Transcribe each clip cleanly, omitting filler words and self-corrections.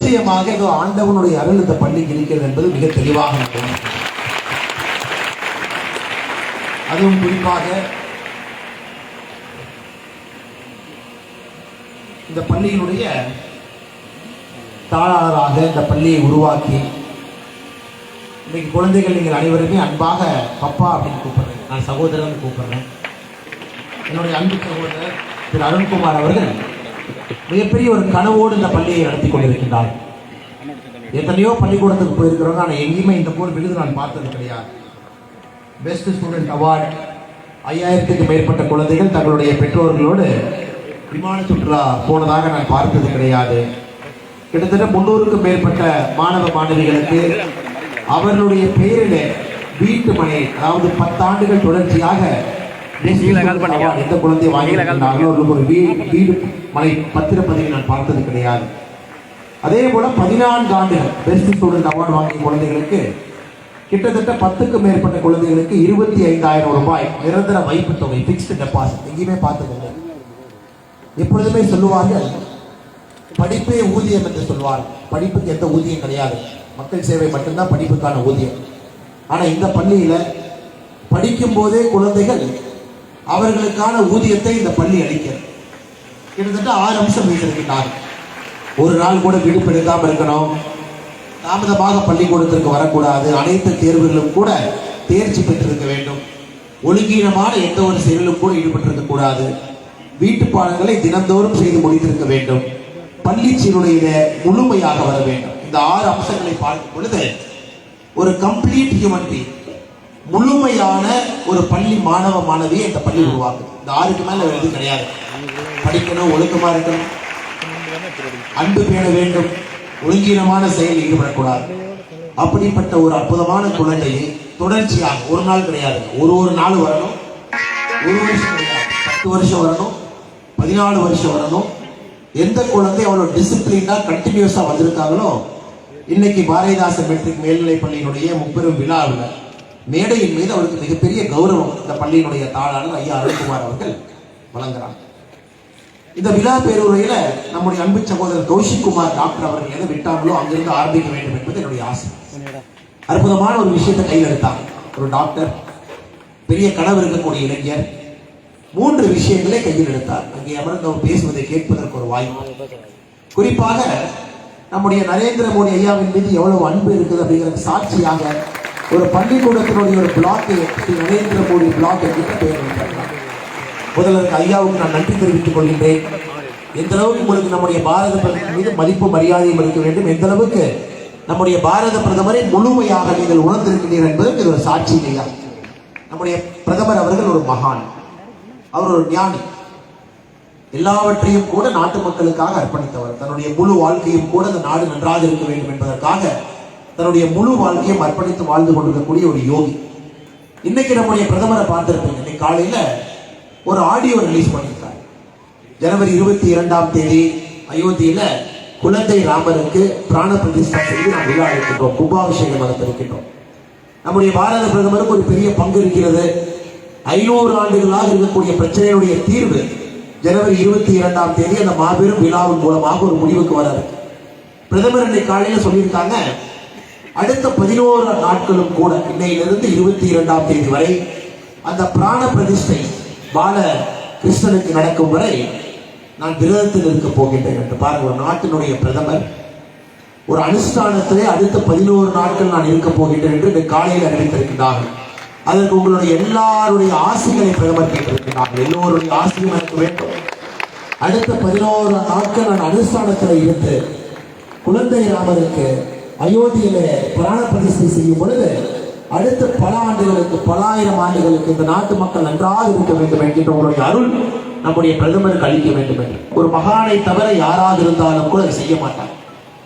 நிச்சயமாக ஏதோ ஆண்டவனுடைய அருள் இந்த பள்ளிக்கு இருக்கிறது என்பது மிக தெளிவாக இருக்கும். அதுவும் குறிப்பாக இந்த பள்ளியினுடைய தாளாளராக இந்த பள்ளியை உருவாக்கி இன்னைக்கு குழந்தைகள் நீங்கள் அனைவருமே அன்பாக பப்பா அப்படின்னு கூப்பிடுறேன், நான் சகோதரன் கூப்பிடுறேன். என்னுடைய அன்பு சகோதரர் திரு அருண்குமார் அவர்கள் மிகப்பெரிய ஒரு கனவோடு இந்த பள்ளியை நடத்தி கொண்டிருக்கின்றார். எத்தனையோ பள்ளிக்கூடத்துக்கு போயிருக்கிறோங்க, ஆனால் எங்கேயுமே இந்த போல் விருது நான் பார்த்தது கிடையாது. பெஸ்ட் ஸ்டூடெண்ட் அவார்டு 5000க்கு மேற்பட்ட குழந்தைகள் தங்களுடைய பெற்றோர்களோடு விமான சுற்றுலா போனதாக நான் பார்த்தது கிடையாது. கிட்டத்தட்ட 300க்கும் மேற்பட்ட மாணவ மாணவிகளுக்கு அவர்களுடைய பெயரில் வீட்டு மனை, அதாவது 10 ஆண்டுகள் தொடர்ச்சியாக எந்த குழந்தையை வாங்கியிருக்கிறார்களோ அவர்களுக்கு ஒரு வீடு மனை பத்திரப்பதிவை நான் பார்த்தது கிடையாது. அதே போல 14 ஆண்டுகள் பெஸ்ட் ஸ்டூடெண்ட் அவார்டு வாங்கிய குழந்தைகளுக்கு கிட்டத்தட்ட 10க்கும் மேற்பட்ட குழந்தைகளுக்கு 25,000 ரூபாய் நிரந்தர வைப்பு தொகை, பிக்ஸ்டு டெபாசிட் எங்கேயுமே பார்த்ததில்லை. எப்பொழுதுமே சொல்லுவார்கள் படிப்பே ஊதியம் என்று சொல்வார்கள். படிப்புக்கு எந்த ஊதியம் கிடையாது, மக்கள் சேவை மட்டும்தான் படிப்புக்கான ஊதியம். ஆனால் இந்த பள்ளியில் படிக்கும் போதே குழந்தைகள் அவர்களுக்கான ஊதியத்தை இந்த பள்ளி அளிக்கிறது. கிட்டத்தட்ட 6 அம்சம் வைத்திருக்கிறார்கள். ஒரு நாள் கூட விடுப்பு எடுக்காமல் இருக்கணும், தாமதமாக பள்ளிக்கூடத்திற்கு வரக்கூடாது, அனைத்து தேர்வுகளும் கூட தேர்ச்சி பெற்றிருக்க வேண்டும், ஒழுங்கீனமான எந்த ஒரு செயலிலும் கூட ஈடுபட்டிருக்க கூடாது, வீட்டு பாடங்களை தினந்தோறும் செய்து முடித்திருக்க வேண்டும், பள்ளி சீருடையில முழுமையாக வர வேண்டும். இந்த 6 அம்சங்களை பார்க்கும் பொழுது ஒரு கம்ப்ளீட் ஹியூமன் பீயிங், முழுமையான ஒரு பள்ளி மாணவ மாணவியை இந்த பள்ளி உருவாக்குது. இந்த 6க்கு மேல எது கிடையாது. படிக்கணும், ஒழுக்கமா இருக்கணும், அன்பு பேண வேண்டும், ஒழுங்கீனமான செயலில் ஈடுபடக்கூடாது. அப்படிப்பட்ட ஒரு அற்புதமான குழந்தையை தொடர்ச்சியாக ஒரு நாள் கிடையாது, ஒரு நாள் வரணும், ஒரு வருஷம் கிடையாது, 10 வருஷம் வரணும், 14 வருஷம் வரணும். எந்த குழந்தை அவ்வளவு டிசிப்ளினா கண்டினியூஸா வந்திருக்காங்களோ, இன்னைக்கு பாரதிதாசன் மெட்ரிக் மேல்நிலைப் பள்ளியினுடைய முப்பெரும் விழாவில் மேடையின் மீது அவருக்கு மிகப்பெரிய கௌரவம் இந்த பள்ளியினுடைய தாளாளர் ஐயா அருண்குமார் அவர்கள் வழங்குறாங்க. இந்த விழா பேருரையில நம்முடைய அன்பு சகோதரர் கௌஷிக்குமார் டாக்டர் அவர்கள் எதை விட்டாங்களோ அங்கிருந்து ஆரம்பிக்க வேண்டும் என்பது என்னுடைய ஆசை. அற்புதமான ஒரு விஷயத்தை கையில் எடுத்தாங்க. ஒரு டாக்டர், பெரிய கனவு இருக்கக்கூடிய இளைஞர், 3 விஷயங்களை கையில் எடுத்தார். அங்கே அமர்ந்து அவர் பேசுவதை கேட்பதற்கு ஒரு வாய்ப்பு. குறிப்பாக நம்முடைய நரேந்திர மோடி ஐயாவின் மீது எவ்வளவு அன்பு இருக்குது அப்படிங்கிறது சாட்சியாக ஒரு பள்ளிக்கூடத்தினுடைய ஒரு பிளாக்கை நரேந்திர மோடி பிளாக் என்கிட்ட பெயர் வைத்தார். முதல்ல ஐயாவுக்கு நான் நன்றி தெரிவித்துக் கொள்கின்றேன். எந்த அளவுக்கு உங்களுக்கு நம்முடைய பாரத பிரதமர் மீது மதிப்பு மரியாதையும் இருக்க வேண்டும், எந்த அளவுக்கு நம்முடைய பாரத பிரதமரை முழுமையாக நீங்கள் உணர்ந்திருக்கிறீர்கள் என்பதற்கு இது ஒரு சாட்சி இல்லையா? நம்முடைய பிரதமர் அவர்கள் ஒரு மகான், அவர் ஒரு ஞானி, எல்லாவற்றையும் கூட நாட்டு மக்களுக்காக அர்ப்பணித்தவர். தன்னுடைய முழு வாழ்க்கையும் கூட இந்த நாடு நன்றாக இருக்க வேண்டும் என்பதற்காக தன்னுடைய முழு வாழ்க்கையும் அர்ப்பணித்து வாழ்ந்து கொண்டிருக்கக்கூடிய ஒரு யோகி. இன்னைக்கு நம்முடைய பிரதமரை பார்த்திருப்பீங்க. இன்னைக்கு காலையில ஒரு ஆடியோ ரிலீஸ் பண்ணியிருக்காரு. ஜனவரி 22ஆம் தேதி அயோத்தியில குழந்தை ராமருக்கு பிராண பிரதிஷ்டை செய்து நாம் விழா இருக்கின்றோம், கும்பாபிஷேகம் நடத்திருக்கின்றோம். நம்முடைய பாரத பிரதமருக்கு ஒரு பெரிய பங்கு இருக்கிறது. 500 ஆண்டுகளாக இருக்கக்கூடிய பிரச்சனையுடைய தீர்வு ஜனவரி 22ஆம் தேதி அந்த மாபெரும் விழாவின் மூலமாக ஒரு முடிவுக்கு வராது. பிரதமர் இன்னைக்கு காலையில சொல்லியிருக்காங்க, அடுத்த 11 நாட்களும் கூட இன்னையிலிருந்து 22ஆம் தேதி வரை அந்த பிராண பிரதிஷ்டை பால கிருஷ்ணனுக்கு நடக்கும் வரை நான் விரதத்தில் இருக்க போகின்றேன் என்று. பாருங்க, ஒரு நாட்டினுடைய பிரதமர் ஒரு அனுஷ்டானத்திலே அடுத்த 11 நாட்கள் நான் இருக்க போகின்றேன் என்று இந்த காலையில் அறிவித்திருக்கிறார்கள். அதற்கு உங்களுடைய எல்லாருடைய ஆசைகளை பிரதமர் கேட்டிருக்கிறார்கள். எல்லோருடைய ஆசையும் எனக்கு வேண்டும். அடுத்த 11 நாட்கள் நான் அனுஷ்டானத்தில் இருந்து குழந்தை ராமருக்கு அயோத்தியில பிராண பிரதிஷ்டை செய்யும் பொழுது அடுத்த பல ஆண்டுகளுக்கு, பல ஆயிரம் ஆண்டுகளுக்கு இந்த நாட்டு மக்கள் நன்றாக இருக்க வேண்டும் என்கின்ற உங்களுடைய அருள் நம்முடைய பிரதமருக்கு அளிக்க வேண்டும் என்று. ஒரு மகானை தவிர யாராக இருந்தாலும் கூட அதை செய்ய மாட்டார்.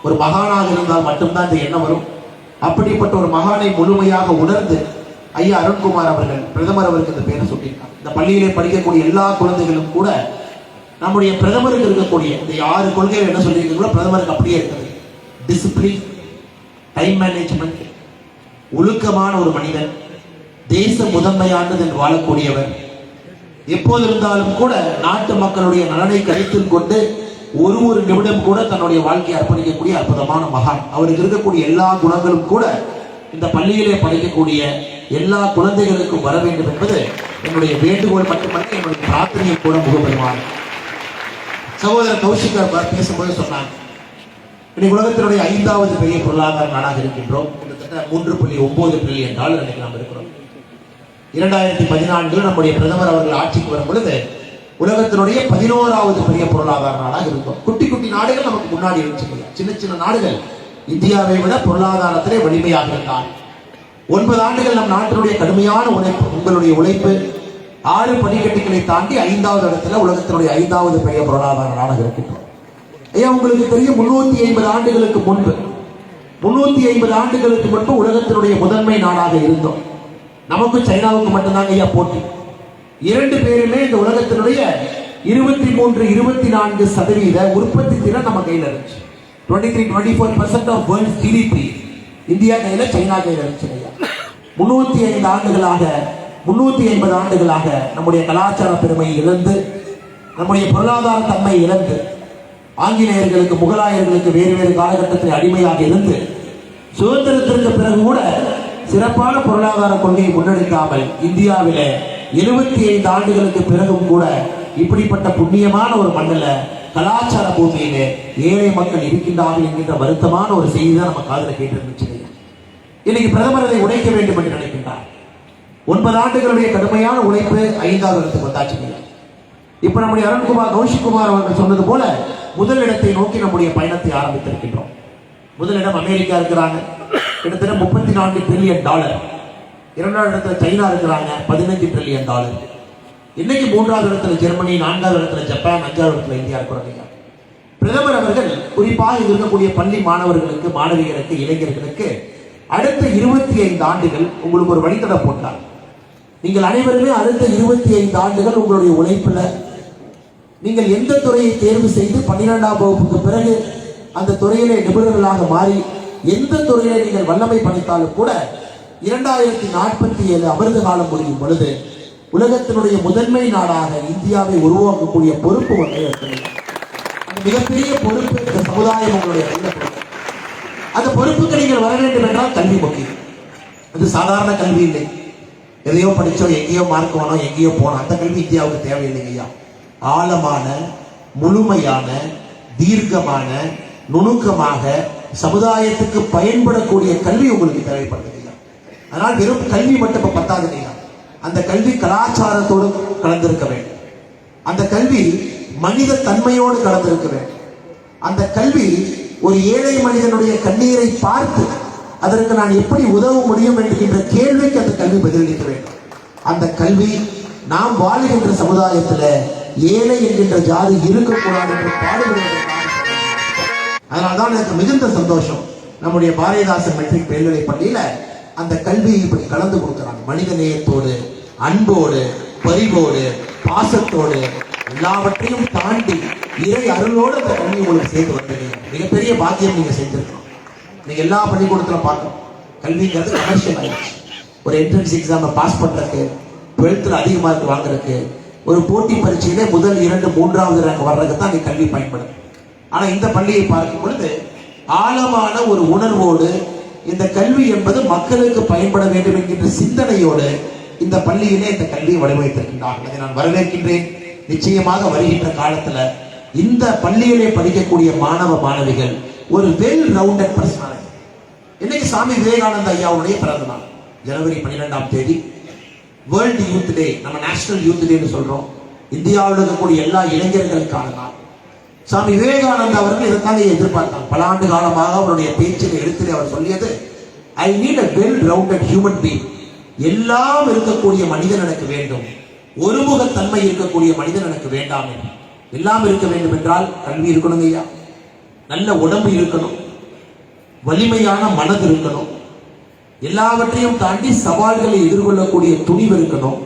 ஒரு மகானாக இருந்தால் மட்டும்தான் இந்த எண்ணம் வரும். அப்படிப்பட்ட ஒரு மகானை முழுமையாக உணர்ந்து ஐயா அருண்குமார் அவர்கள் பிரதமர் அவருக்கு இந்த பேரை சொல்லியிருக்காங்க. இந்த பள்ளியிலே படிக்கக்கூடிய எல்லா குழந்தைகளும் கூட நம்முடைய பிரதமருக்கு இருக்கக்கூடிய இந்த 6 கொள்கைகள் என்ன சொல்லியிருக்கீங்களோ பிரதமருக்கு அப்படியே இருக்குது. டிசிப்ளின், டைம் மேனேஜ்மெண்ட், ஒழுக்கமான ஒரு மனிதன், தேச முதன்மையானது என்று வாழக்கூடியவர், எப்போது இருந்தாலும் கூட நாட்டு மக்களுடைய நலனை கருத்தில் கொண்டு ஒரு நிமிடம் கூட தன்னுடைய வாழ்க்கையை அர்ப்பணிக்கக்கூடிய அற்புதமான மகான். அவருக்கு இருக்கக்கூடிய எல்லா குணங்களும் கூட இந்த பள்ளியிலே படிக்கக்கூடிய எல்லா குழந்தைகளுக்கும் வர வேண்டும் என்பது என்னுடைய வேண்டுகோள் மட்டுமல்ல, என்னுடைய பிரார்த்தனையை கூட முகப்பெருமான். சகோதரர் கௌஷிகர் பேசும்போது சொன்னாங்க, இன்னைக்கு உலகத்தினுடைய 5வது பெரிய பொருளாதார நாடாக இருக்கின்றோம். கிட்டத்தட்ட $3.9 பில்லியன் இன்னைக்கு நாம் இருக்கிறோம். 2014 நம்முடைய பிரதமர் அவர்கள் ஆட்சிக்கு வரும் பொழுது உலகத்தினுடைய 11வது பெரிய பொருளாதார நாடாக இருக்கும். குட்டி குட்டி நாடுகள் நமக்கு முன்னாடி இருந்துச்சு. சின்ன சின்ன நாடுகள் இந்தியாவை விட பொருளாதாரத்திலே வலிமையாக இருந்தார். 9 ஆண்டுகள் நம் நாட்டினுடைய கடுமையான உழைப்பு, உங்களுடைய உழைப்பு 6 படிக்கட்டுகளை தாண்டி 5வது இடத்துல உலகத்தினுடைய 5வது பெரிய பொருளாதார நாடாக இருக்கின்றோம். ஐயா, உங்களுக்கு தெரியும் 350 ஆண்டுகளுக்கு முன்பு 350 ஆண்டுகளுக்கு முன்பு உலகத்தினுடைய முதன்மை நாடாக இருந்தோம். நமக்கும் சைனாவுக்கு மட்டும்தாங்க ஐயா போட்டி. 2 பேருமே இந்த உலகத்தினுடைய 23-24% உற்பத்தி திறன் நம்ம கையில் இருந்துச்சு. 23-24% ஆஃப் வேர்ல்ட் ஜிடிபி இந்தியா கையில, சைனா கையில் இருந்துச்சு ஐயா. 350 ஆண்டுகளாக நம்முடைய கலாச்சார பெருமையை இழந்து, நம்முடைய பொருளாதார தன்மை இழந்து, ஆங்கிலேயர்களுக்கு, முகலாயர்களுக்கு வேறு வேறு காலகட்டத்தில் அடிமையாக இருந்து, சுதந்திரத்திற்கு பிறகு கூட சிறப்பான பொருளாதார கொள்கையை முன்னெடுக்காமல் இந்தியாவிலே 75 ஆண்டுகளுக்கு பிறகும் கூட இப்படிப்பட்ட புண்ணியமான ஒரு மண்ணில், கலாச்சார பூமியிலே ஏழை மக்கள் இருக்கின்றார்கள் என்கின்ற வருத்தமான ஒரு செய்தி தான் நம்ம காதில் கேட்டிருந்துச்சு. இன்னைக்கு பிரதமர் அதை உடைக்க வேண்டும் என்று நினைக்கின்றார். 9 ஆண்டுகளுடைய கடுமையான உழைப்பு 5வது இடத்துக்கு வந்தாச்சு. இப்ப நம்முடைய கௌஷிக்குமார் அவர்கள் சொன்னது போல முதலிடத்தை நோக்கி நம்முடைய பயணத்தை ஆரம்பித்திருக்கின்றோம். முதலிடம் அமெரிக்கா இருக்கிறாங்க, கிட்டத்தட்ட $34 பில்லியன். 2வது இடத்துல சைனா இருக்கிறாங்க, $15 பில்லியன். இன்னைக்கு 3வது இடத்துல ஜெர்மனி, 4வது இடத்துல ஜப்பான், 5வது இடத்துல இந்தியா இருக்கிறாங்க. பிரதமர் அவர்கள் குறிப்பாக இருக்கக்கூடிய பள்ளி மாணவர்களுக்கு, மாணவிகளுக்கு, இளைஞர்களுக்கு அடுத்த 25 ஆண்டுகள் உங்களுக்கு ஒரு வழித்தட போட்டார். நீங்கள் அனைவருமே அடுத்த 25 ஆண்டுகள் உங்களுடைய உழைப்புல நீங்கள் எந்த துறையை தேர்வு செய்து 12ஆம் வகுப்புக்கு பிறகு அந்த துறையிலே நிபுணர்களாக மாறி எந்த துறையிலே நீங்கள் வல்லமை படைத்தாலும் கூட 2047 அமிர்த காலம் முடியும் பொழுது உலகத்தினுடைய முதன்மை நாடாக இந்தியாவை உருவாக்கக்கூடிய பொறுப்பு ஒன்றை இருக்கிறது. அந்த மிகப்பெரிய பொறுப்பு இந்த சமுதாயம் உங்களுடைய கையில். அந்த பொறுப்புக்கு நீங்கள் வர வேண்டும் என்றால் கல்வி முக்கியம். அது சாதாரண கல்வி இல்லை, எதையோ படிச்சோம், எங்கேயோ மார்க் வேணும், எங்கேயோ போனோம், அந்த கல்வி இந்தியாவுக்கு தேவையில்லை ஐயா. ஆழமான, முழுமையான, தீர்க்கமான, நுணுக்கமாக சமுதாயத்துக்கு பயன்படக்கூடிய கல்வி உங்களுக்கு தேவைப்படுது ஐயா. அதனால் வெறும் கல்வி மட்டும் இப்ப பத்தாது ஐயா. அந்த கல்வி கலாச்சாரத்தோடு கலந்திருக்க வேண்டும். அந்த கல்வி மனித தன்மையோடு கலந்திருக்க வேண்டும். அந்த கல்வி ஒரு ஏழை மனிதனுடைய கண்ணீரை பார்த்து அதற்கு நான் எப்படி உதவ முடியும் என்கின்ற கேள்விக்கு அந்த கல்வி பதிலளிக்க வேண்டும். அந்த கல்வி நாம் வாழுகின்ற சமுதாயத்தில் ஏழை என்கின்ற ஜாதி இருக்கக்கூடாது என்று பாடுபடுவதற்காக. அதனால்தான் எனக்கு மிகுந்த சந்தோஷம், நம்முடைய பாரதிதாசன் மெட்ரிக் மேல்நிலை பள்ளியில அந்த கல்வியை இப்படி கலந்து கொடுக்கிறாங்க. மனித நேயத்தோடு, அன்போடு, பரிவோடு, பாசத்தோடு, எல்லாவற்றையும் தாண்டி இறை அருளோடு அந்த கல்வி உங்களுக்கு சேர்த்து வந்தது மிகப்பெரிய பாக்கியம் நீங்க செஞ்சிருக்கணும். நீங்க எல்லா பள்ளிக்கூடத்துல பார்க்கணும், கல்விங்கிறது கமர்ஷியல் ஆயிடுச்சு. ஒரு என்ட்ரன்ஸ் எக்ஸாம் பாஸ் பண்றதுக்கு, 12th அதிக மார்க் வாங்குறதுக்கு, ஒரு போட்டி பரீட்சையில முதல் 2, 3வது ரேங்க் வர்றதுக்கு தான் நீ கல்வி பயன்படும். ஆனா இந்த பள்ளியை பார்க்கும் பொழுது ஆழமான ஒரு உணர்வோடு இந்த கல்வி என்பது மக்களுக்கு பயன்பட வேண்டும் என்கின்ற சிந்தனையோடு இந்த பள்ளியிலே இந்த கல்வியை வடிவமைத்திருக்கின்றார்கள். அதை நான் வரவேற்கின்றேன். நிச்சயமாக வருகின்ற காலத்துல இந்த பள்ளியிலே படிக்கக்கூடிய மாணவ மாணவிகள் ஒரு வெல் ரவுண்டட் பர்சனாலிட்டி. இன்னைக்கு சாமி விவேகானந்த ஐயாவுடைய பிறந்த நாள் ஜனவரி 12ஆம் தேதி வேர்ல்டு யூத் டே. நம்ம நேஷனல் யூத் டேன்னு சொல்றோம். இந்தியாவில் இருக்கக்கூடிய எல்லா இளைஞர்களுக்கான நாள். சாமி விவேகானந்தா அவர்கள் இதைத்தான் எதிர்பார்த்தாங்க. பல ஆண்டு காலமாக அவருடைய பேச்சில் எழுத்திலே அவர் சொல்லியது, I need a well rounded human being. எல்லாம் இருக்கக்கூடிய மனிதன் எனக்கு வேண்டும், ஒருமுகத்தன்மை இருக்கக்கூடிய மனிதன் எனக்கு வேண்டாம். எல்லாம் இருக்க வேண்டும் என்றால் கல்வி இருக்கணும் ஐயா, நல்ல உடம்பு இருக்கணும், வலிமையான மனது இருக்கணும், எல்லாவற்றையும் தாண்டி சவால்களை எதிர்கொள்ளக்கூடிய துணிவு இருக்கணும்.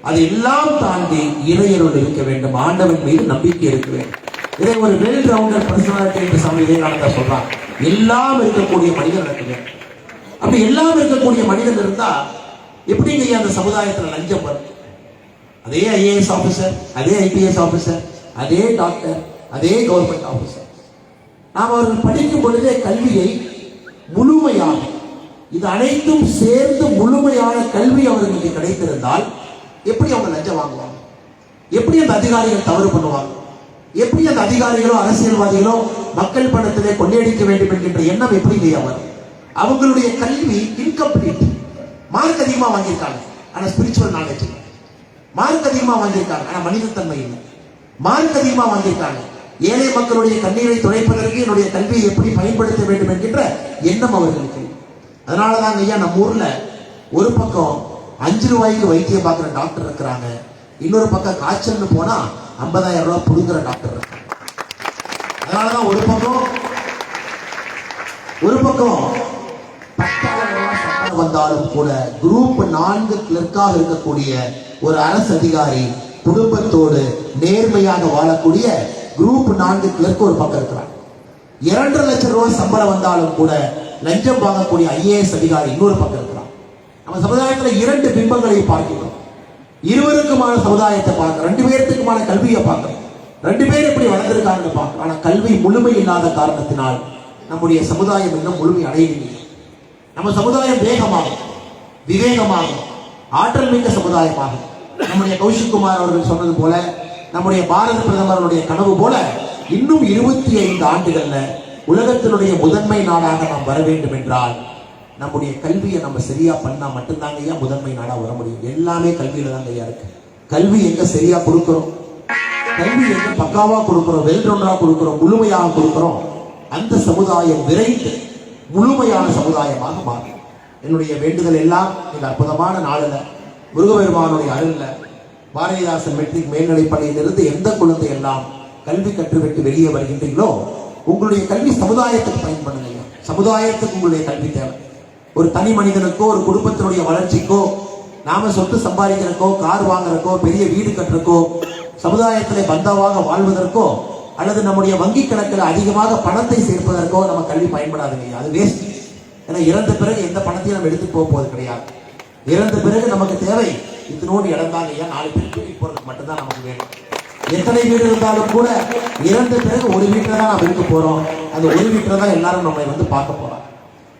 அதையெல்லாம் தாண்டி இறையருள் இருக்க வேண்டும், ஆண்டவன் மீது நம்பிக்கை இருக்க வேண்டும். இதை ஒரு வெல் ரவுண்டட் பர்சனாலிட்டி என்று சாமி விவேகானந்தா சொல்றாங்க. எல்லாம் இருக்கக்கூடிய மனிதன் எனக்கு வேண்டும். அப்படி எல்லாம் இருக்கக்கூடிய மனிதன் இருந்தா எப்படிங்க அந்த சமுதாயத்தில் லஞ்சம் வரும்? அதே ஐஏஎஸ் ஆபீசர், அதே ஐபிஎஸ் ஆபீசர், அதே டாக்டர், அதே கவர்மெண்ட் ஆபீசர். நாம் அவர்கள் படிக்கும் பொழுதே கல்வியை முழுமையாக, இது அனைத்தும் சேர்ந்து முழுமையான கல்வி அவர்களுக்கு கிடைத்திருந்தால் எப்படி அவங்க லஞ்சம் வாங்குவாங்க? எப்படி அந்த அதிகாரிகள் தவறு பண்ணுவாங்க? எப்படி அந்த அதிகாரிகளோ அரசியல்வாதிகளோ மக்கள் பணத்திலே கொள்ளையடிக்க வேண்டும் என்கின்ற எண்ணம் எப்படி வரும்? அவங்களுடைய கல்வி இன்கம்ப்ளீட். மார்க் அதிகமா வாங்கியிருக்காங்க, ஆனா ஸ்பிரிச்சுவல் நாலேஜ் இல்லை. மார்க் அதிகமா வாங்கியிருக்காங்க, ஆனா மனிதத்தன்மை இல்லை. மார்க் அதிகமா வாங்கியிருக்காங்க, ஏழை மக்களுடைய கண்ணீரை துடைப்பதற்கு என்னுடைய கல்வியை எப்படி பயன்படுத்த வேண்டும் என்கின்ற எண்ணம் அவர்களுக்கு. அதனாலதான் ஐயா நம்ம ஊர்ல ஒரு பக்கம் 5 ரூபாய்க்கு வைத்தியம் பார்க்கிற டாக்டர் இருக்கிறாங்க, இன்னொரு பக்கம் காய்ச்சல்னு போனா 50,000 ரூபாய் புடுங்குற டாக்டர் இருக்காங்க. அதனாலதான் ஒரு பக்கம் 10,000 ரூபாய் சம்பளம் வந்தாலும் கூட குரூப் 4 கிளர்க்காக இருக்கக்கூடிய ஒரு அரசு அதிகாரி குடும்பத்தோடு நேர்மையாக வாழக்கூடிய குரூப் 4 கிளர்க் ஒரு பக்கம் இருக்கிறார். 2.5 லட்சம் ரூபாய் சம்பளம் வந்தாலும் கூட லஞ்சம் வாங்கக்கூடிய IAS அதிகாரி இன்னொரு பக்கம் இருக்கிறார். நம்ம சமுதாயத்தில் 2 பிம்பங்களை பார்க்கிறோம். இருவருக்குமான சமுதாயத்தை பார்க்கிறோம், 2 பேருக்குமான கல்வியை பார்க்கிறோம், 2 பேர் எப்படி வளர்ந்திருக்காங்கன்னு பார்க்கிறோம். ஆனா கல்வி முழுமை இல்லாத காரணத்தினால் நம்முடைய சமுதாயம் இன்னும் முழுமை அடையவில்லை. நம்ம சமுதாயம் வேகமாகும், விவேகமாகும், ஆற்றல் மிக்க சமுதாயமாகும். நம்முடைய கௌஷிக்குமார் அவர்கள் சொன்னது போல, நம்முடைய பாரத பிரதமருடைய கனவு போல இன்னும் 25 ஆண்டுகள்ல உலகத்தினுடைய முதன்மை நாடாக நாம் வர வேண்டும் என்றால் நம்முடைய கல்வியை நம்ம சரியா பண்ணா மட்டும்தாங்க ஐயா முதன்மை நாடா வர முடியும். எல்லாமே கல்வியில தாங்க ஐயா இருக்கு. கல்வி எங்க சரியா கொடுக்கிறோம், கல்வி எங்க பக்காவா கொடுக்கிறோம், வெல்ரவுண்டா கொடுக்கிறோம், முழுமையாக கொடுக்கிறோம், அந்த சமுதாயம் விரைந்து முழுமையான சமுதாயமாக மாறும். என்னுடைய வேண்டுதல் எல்லாம் இந்த அற்புதமான நாளில் முருகபெருமானுடைய அருள்ல பாரதிதாசன் மெட்ரிக் மேல்நிலைப் பள்ளியிலிருந்து எந்த குழந்தை எல்லாம் கல்வி கற்றுவிட்டு வெளியே வருகின்றீர்களோ உங்களுடைய கல்வி சமுதாயத்துக்கு பயன்படுங்க. சமுதாயத்துக்கு உங்களுடைய கல்வி தேவை. ஒரு தனி மனிதனுக்கோ ஒரு குடும்பத்தினுடைய வளர்ச்சிக்கோ நாம சொத்து சம்பாதிக்கிறக்கோ கார் வாங்குறக்கோ பெரிய வீடு கட்டுறக்கோ சமுதாயத்திலே பந்தாவாக வாழ்வதற்கோ அல்லது நம்முடைய வங்கி கணக்கில் அதிகமாக பணத்தை சேர்ப்பதற்கோ நம்ம கல்வி பயன்படாதுங்க. அது வேஸ்ட். ஏன்னா இறந்த பிறகு எந்த பணத்தையும் நம்ம எடுத்து போவது கிடையாது. இறந்த பிறகு நமக்கு தேவை இதனோடு இடம் தாங்க ஐயா, 4 பேர் தூக்கி போறதுக்கு மட்டும்தான் நமக்கு வேணும். எத்தனை வீடு இருந்தாலும் கூட இறந்த பிறகு ஒரு வீட்டில் தான் நாம் இருக்க போறோம். அந்த ஒரு வீட்டில் தான் எல்லாரும் நம்மை வந்து பார்க்க போறோம்.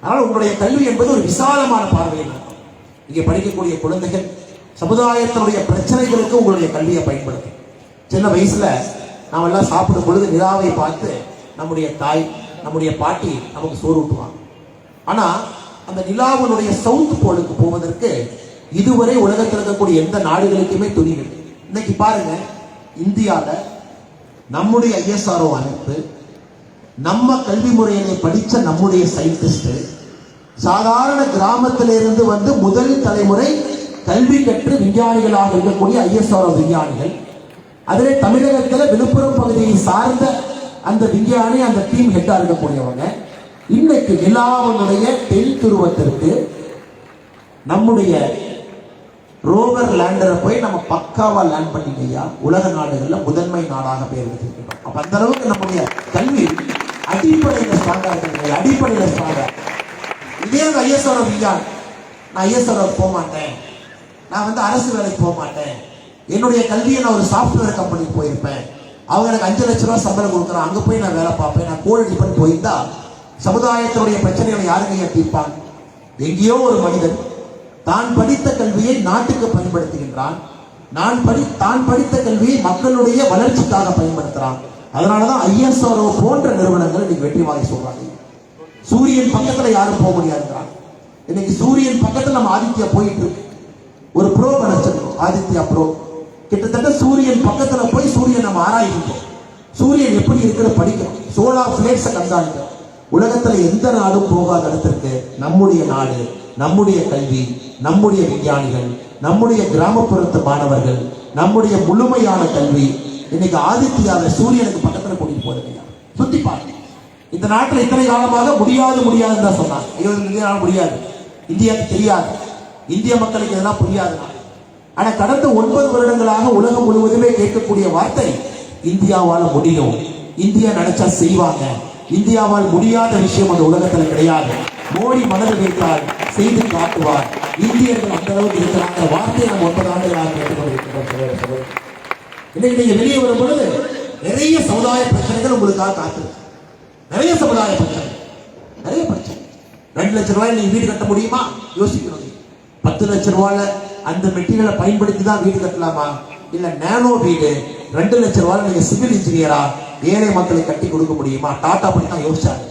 அதனால உங்களுடைய கல்வி என்பது ஒரு விசாலமான பார்வையில் இருக்கும். இங்கே படிக்கக்கூடிய குழந்தைகள் சமுதாயத்தினுடைய பிரச்சனைகளுக்கு உங்களுடைய கல்வியை பயன்படுத்தும். சின்ன வயசுல நாம் எல்லாம் சாப்பிடும் பொழுது நிலாவை பார்த்து நம்முடைய தாய் நம்முடைய பாட்டி நமக்கு சோறு ஊட்டுவாங்க. ஆனா அந்த நிலாவினுடைய சவுத் போலுக்கு போவதற்கு இதுவரை உலகத்தில் இருக்கக்கூடிய எந்த நாடுகளுக்குமே துணிவு. இன்னைக்கு பாருங்க, இந்தியால நம்முடைய ISRO அமைப்பு, நம்ம கல்வி முறையிலே படிச்ச நம்முடைய சயின்டிஸ்ட், சாதாரண கிராமத்திலிருந்து வந்து முதல் தலைமுறை கல்வி கற்று விஞ்ஞானிகளாக இருக்கக்கூடிய ISRO விஞ்ஞானிகள், அதிலே தமிழகத்தில் விழுப்புரம் பகுதியை சார்ந்த அந்த விஞ்ஞானி, அந்த டீம் ஹெட்டா இருக்கக்கூடியவங்க இன்னைக்கு நிலாவினுடைய தென் துருவத்திற்கு நம்முடைய ரோவர் லேண்டரை போய் நம்ம பக்காவா லேண்ட் பண்ணிக்கையா உலக நாடுகள்ல முதன்மை நாடாக பேர் எடுத்துக்கிட்டோம். அப்ப அந்த அளவுக்கு நம்முடைய கல்வி அடிப்படையில ஸ்ட்ராங்கா இருக்கு. அடிப்படையில ஸ்ட்ராங்கா. இதே ISRO விஞ்ஞானி, நான் ISRO போக மாட்டேன், நான் வந்து அரசு வேலைக்கு போக மாட்டேன், என்னுடைய கல்வியை நான் ஒரு சாஃப்ட்வேர் கம்பெனிக்கு போயிருப்பேன், அவங்க எனக்கு 5 லட்சம் ரூபாய் சம்பளம் கொடுக்குறான், அங்க போய் நான் வேலை பார்ப்பேன், நான் கோழி பண்ணி போயிருந்தா சமுதாயத்தினுடைய பிரச்சனைகளை யாருங்க தீர்ப்பாங்க? எங்கேயோ ஒரு மனிதன் தான் படித்த கல்வியை நாட்டுக்கு பயன்படுத்துகின்றான், தான் படித்த கல்வியை மக்களுடைய வளர்ச்சிக்காக பயன்படுத்துறான். அதனாலதான் ISRO போன்ற நிறுவனங்கள் இன்னைக்கு வெற்றி வாகை சொல்றாங்க. சூரியன் பக்கத்துல யாரும் போக முடியாதுங்கிறாங்க. இன்னைக்கு சூரியன் பக்கத்துல நம்ம ஆதித்யா போயிட்டு இருக்கு. ஒரு ப்ரோ நினைச்சிருக்கோம், ஆதித்யா ப்ரோ. கிட்டத்தட்ட சூரியன் பக்கத்துல போய் சூரியன் நம்ம ஆராய்கிறோம். சூரியன் எப்படி இருக்கிற படிக்கிறோம், சோலார் பிளேட்ஸை கண்காணிக்கிறோம். உலகத்துல எந்த நாடும் போகாத இடத்திற்கு நம்முடைய நாடு, நம்முடைய கல்வி, நம்முடைய விஞ்ஞானிகள், நம்முடைய கிராமப்புறத்து மாணவர்கள், நம்முடைய முழுமையான கல்வி இன்னைக்கு ஆதித்யாவை சூரியனுக்கு பக்கத்துல கூட்டிட்டு போகுது. சுத்தி பாருங்க. இந்த நாட்டில் இத்தனை காலமாக முடியாதுன்னு தான் சொன்னாங்க. 20 நாள் முடியாது, இந்தியாவுக்கு தெரியாது, இந்திய மக்களுக்கு இதெல்லாம் புரியாது. ஆனா கடந்த 9 வருடங்களாக உலகம் முழுவதுமே கேட்கக்கூடிய வார்த்தை இந்தியாவால முடியும், இந்தியா நினைச்சா செய்வாங்க, இந்தியாவால் முடியாத விஷயம் அந்த உலகத்துல கிடையாது, மோடி மனதில் வைத்தால் செய்து காட்டுவார், இந்தியர்கள் அந்த அளவுக்கு இருக்கிறாங்க வார்த்தையை நம்ம 9 ஆண்டுகளாக கேட்டுக்கொண்டிருக்கிறோம். இன்னைக்கு நீங்க வெளியே வரும் பொழுது நிறைய சமுதாய பிரச்சனைகள் உங்களுக்காக காத்திருக்கு. நிறைய சமுதாய பிரச்சனை, நிறைய பிரச்சனை. 2 லட்சம் ரூபாய் நீங்க வீடு கட்ட முடியுமா? யோசிக்கணும். 10 லட்சம் ரூபாயில அந்த மெட்டீரியலை பயன்படுத்தி தான் வீடு கட்டலாமா? இல்ல நேனோ வீடு 2 லட்சம் ரூபாயில நீங்க சிவில் இன்ஜினியரா ஏழை மக்களை கட்டி கொடுக்க முடியுமா? டாடா அப்படி தான் யோசிச்சாங்க.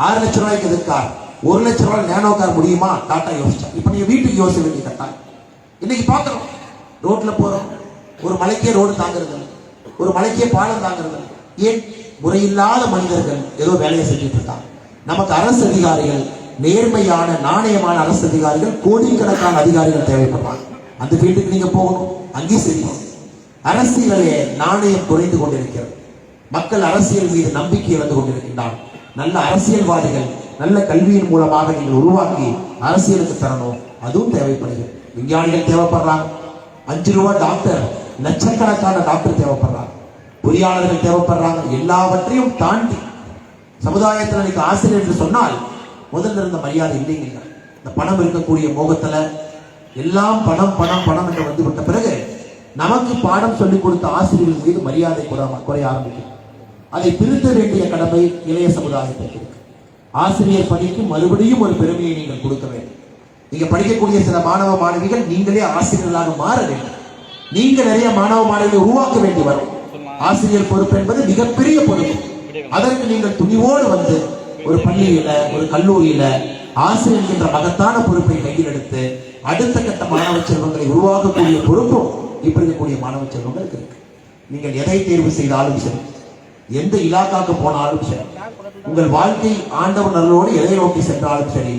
6 லட்சம் ரூபாய்க்கு எது கார், 1 லட்சம் ரூபாய் நேனோ கார் முடியுமா? டாடா யோசிச்சாங்க. இப்ப நீங்க வீட்டுக்கு யோசிக்க வேண்டிய கட்டாயம். இன்னைக்கு பாக்குறோம், ரோட்ல போறோம், ஒரு மலைக்கே ரோடு தாங்கிறது, ஒரு மலைக்கே பாலம் தாங்கிறது. ஏன்? முறையில்லாத மனிதர்கள் ஏதோ வேலையை செஞ்சுட்டு இருக்காங்க. நமக்கு அரசு அதிகாரிகள், நேர்மையான நாணயமான அரசு அதிகாரிகள், கோடிக்கணக்கான அதிகாரிகள் தேவைப்படுறாங்க. அந்த வீட்டுக்கு நீங்க போகணும், அங்கேயும் செய்யணும். அரசியலே நாணயம் குறைந்து கொண்டிருக்கிறது. மக்கள் அரசியல் மீது நம்பிக்கை இழந்து கொண்டிருக்கின்றார். நல்ல அரசியல்வாதிகள் நல்ல கல்வியின் மூலமாக நீங்கள் உருவாக்கி அரசியலுக்கு தரணும். அதுவும் தேவைப்படுகிறது. விஞ்ஞானிகள் தேவைப்படுறாங்க. 5 ரூபாய் டாக்டர், லட்சக்கணக்கான டாக்டர் தேவைப்படுறாங்க. பொறியாளர்கள் தேவைப்படுறாங்க. எல்லாவற்றையும் தாண்டி சமுதாயத்தில் இன்னைக்கு ஆசிரியர் என்று சொன்னால் முதல்ல இருந்த மரியாதை இல்லைங்க. இந்த பணம் இருக்கக்கூடிய மோகத்துல எல்லாம் பணம் பணம் பணம் என்று வந்து விட்ட பிறகு நமக்கு பாடம் சொல்லிக் கொடுத்த ஆசிரியர்கள் மீது மரியாதை குறைய ஆரம்பிக்கும். அதை திருத்த வேண்டிய கடமை இளைய சமுதாயத்திற்கு இருக்கு. ஆசிரியர் பணிக்கு மறுபடியும் ஒரு பெருமையை நீங்கள் கொடுக்க வேண்டும். நீங்க படிக்கக்கூடிய சில மாணவ மாணவிகள் நீங்களே ஆசிரியர்களாக மாற வேண்டும். நீங்க நிறைய மாணவ மாணவிகளை உருவாக்க வேண்டி வரும். ஆசிரியர் பொறுப்பு என்பது மிகப்பெரிய பொறுப்பு. அதற்கு நீங்கள் துணிவோடு வந்து ஒரு பள்ளியில ஒரு கல்லூரியில ஆசிரியர் என்ற மகத்தான பொறுப்பை கையில் எடுத்து அடுத்த கட்ட மாணவ செல்வங்களை உருவாக்கக்கூடிய பொறுப்பும் இப்ப இருக்கக்கூடிய மாணவ செல்வங்களுக்கு இருக்கு. நீங்கள் எதை தேர்வு செய்தாலும் சரி, எந்த இலாக்காக்கு போனாலும் சரி, உங்கள் வாழ்க்கை ஆண்டவன் அருளோடு எதை நோக்கி சென்றாலும் சரி,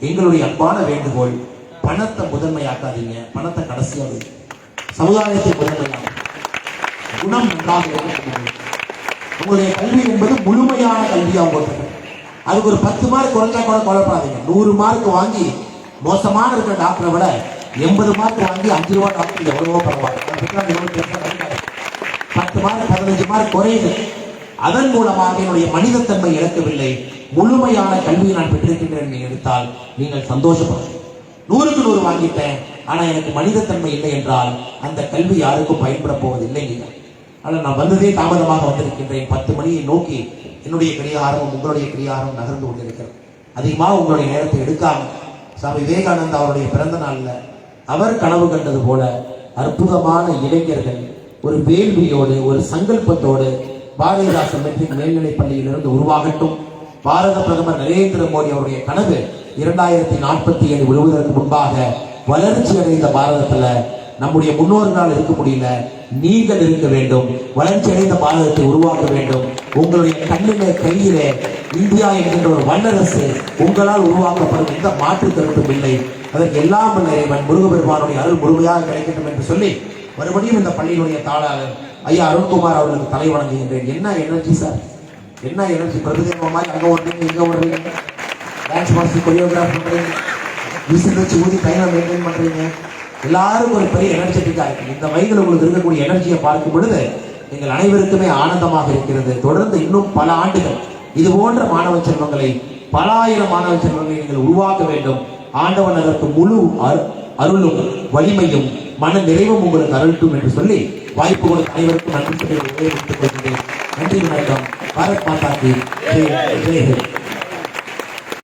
எங்களுடைய அன்பான வேண்டுகோள், பணத்தை முதன்மையாக்காதீங்க, பணத்தை கடைசியா வைங்க. சமுதாயத்தை முதன்மையாக, குணம் நன்றாக இருக்கும். உங்களுடைய கல்வி என்பது முழுமையான கல்வியா உங்களுக்கு. அதுக்கு ஒரு 10 மார்க் குறைஞ்சா கூட கொலைப்படாதீங்க. 100 மார்க் வாங்கி மோசமான இருக்கிற டாக்டரை விட 80 மார்க் வாங்கி 5 ரூபாய் டாக்டர் எவ்வளவோ பரவாயில்ல. 10 மார்க் 15 மார்க் குறையுது. அதன் மூலமாக என்னுடைய மனிதத்தன்மை இழக்கவில்லை, முழுமையான கல்வியை நான் பெற்றிருக்கின்றேன் எடுத்தால் நீங்கள் சந்தோஷப்படுங்க. 100க்கு 100 வாங்கிட்டேன், ஆனா எனக்கு மனிதத்தன்மை இல்லை என்றால் அந்த கல்வி யாருக்கும் பயன்பட போவதில்லை. ஆனால் நான் வந்ததே தாமதமாக வந்திருக்கின்றேன். 10 மணியை நோக்கி என்னுடைய கிரியாரம் உங்களுடைய கிரியாரம் நகர்ந்து கொண்டிருக்கிறது. அதிகமாக உங்களுடைய நேரத்தை எடுக்காம சுவாமி விவேகானந்தா அவருடைய பிறந்த நாள்ல அவர் கனவு கண்டது போல அற்புதமான இளைஞர்கள் ஒரு வேள்வியோடு ஒரு சங்கல்பத்தோடு பாரதிதாசன் மெட்ரிக் மேல்நிலைப் பள்ளியிலிருந்து உருவாகட்டும். பாரத பிரதமர் நரேந்திர மோடி அவருடைய கனவு 2047 விழுவதற்கு முன்பாக வளர்ச்சி அடைந்த பாரதத்துல நம்முடைய முன்னோர்களால் இருக்க முடியல, நீங்கள் இருக்க வேண்டும். வளர்ச்சி அடைந்த பாரதத்தை உருவாக்க வேண்டும். உங்களுடைய கண்ணிலே கையிலே இந்தியா என்கின்ற ஒரு வல்லரசு உங்களால் உருவாக்கப்படும் எந்த மாற்று கருத்தும் இல்லை. அதற்கு எல்லாம் இறைவன் முருகப்பெருமானுடைய அருள் முழுமையாக கிடைக்கட்டும் என்று சொல்லி மறுபடியும் இந்த பள்ளியினுடைய தாளாளர் ஐயா அருண்குமார் அவர்களுக்கு தலை வணங்குகின்றேன். என்ன எனர்ஜி சார், என்ன எனர்ஜி! பிரபுதேவ மாதிரி அங்க ஓடுறீங்க, இங்க ஓடுறீங்க, டான்ஸ் மாஸ்டர் கொரியோகிராஃப் பண்றீங்க, விசில் வச்சு ஊதி கையில மெயின்டைன் பண்றீங்க. எல்லாரும் ஒரு பெரிய எனர்ஜெட்டிக்கா இருக்கு. இந்த வயதில் உங்களுக்கு இருக்கக்கூடிய எனர்ஜியை பார்க்கும் பொழுது எங்கள் அனைவருக்குமே ஆனந்தமாக இருக்கிறது. தொடர்ந்து இன்னும் பல ஆண்டுகள் இது போன்ற மாணவ செல்வங்களை, பல ஆயிரம் மாணவ செல்வங்களை நீங்கள் உருவாக்க வேண்டும். ஆண்டவன் அதற்கு முழு அருளும் வலிமையும் மன நிறைவும் உங்களுக்கு அருள்ட்டும் என்று சொல்லி வாய்ப்பு கொடுத்த அனைவருக்கும் நன்றி சொல்லி நன்றி வணக்கம். பாரத் மாதா கி ஜெய்.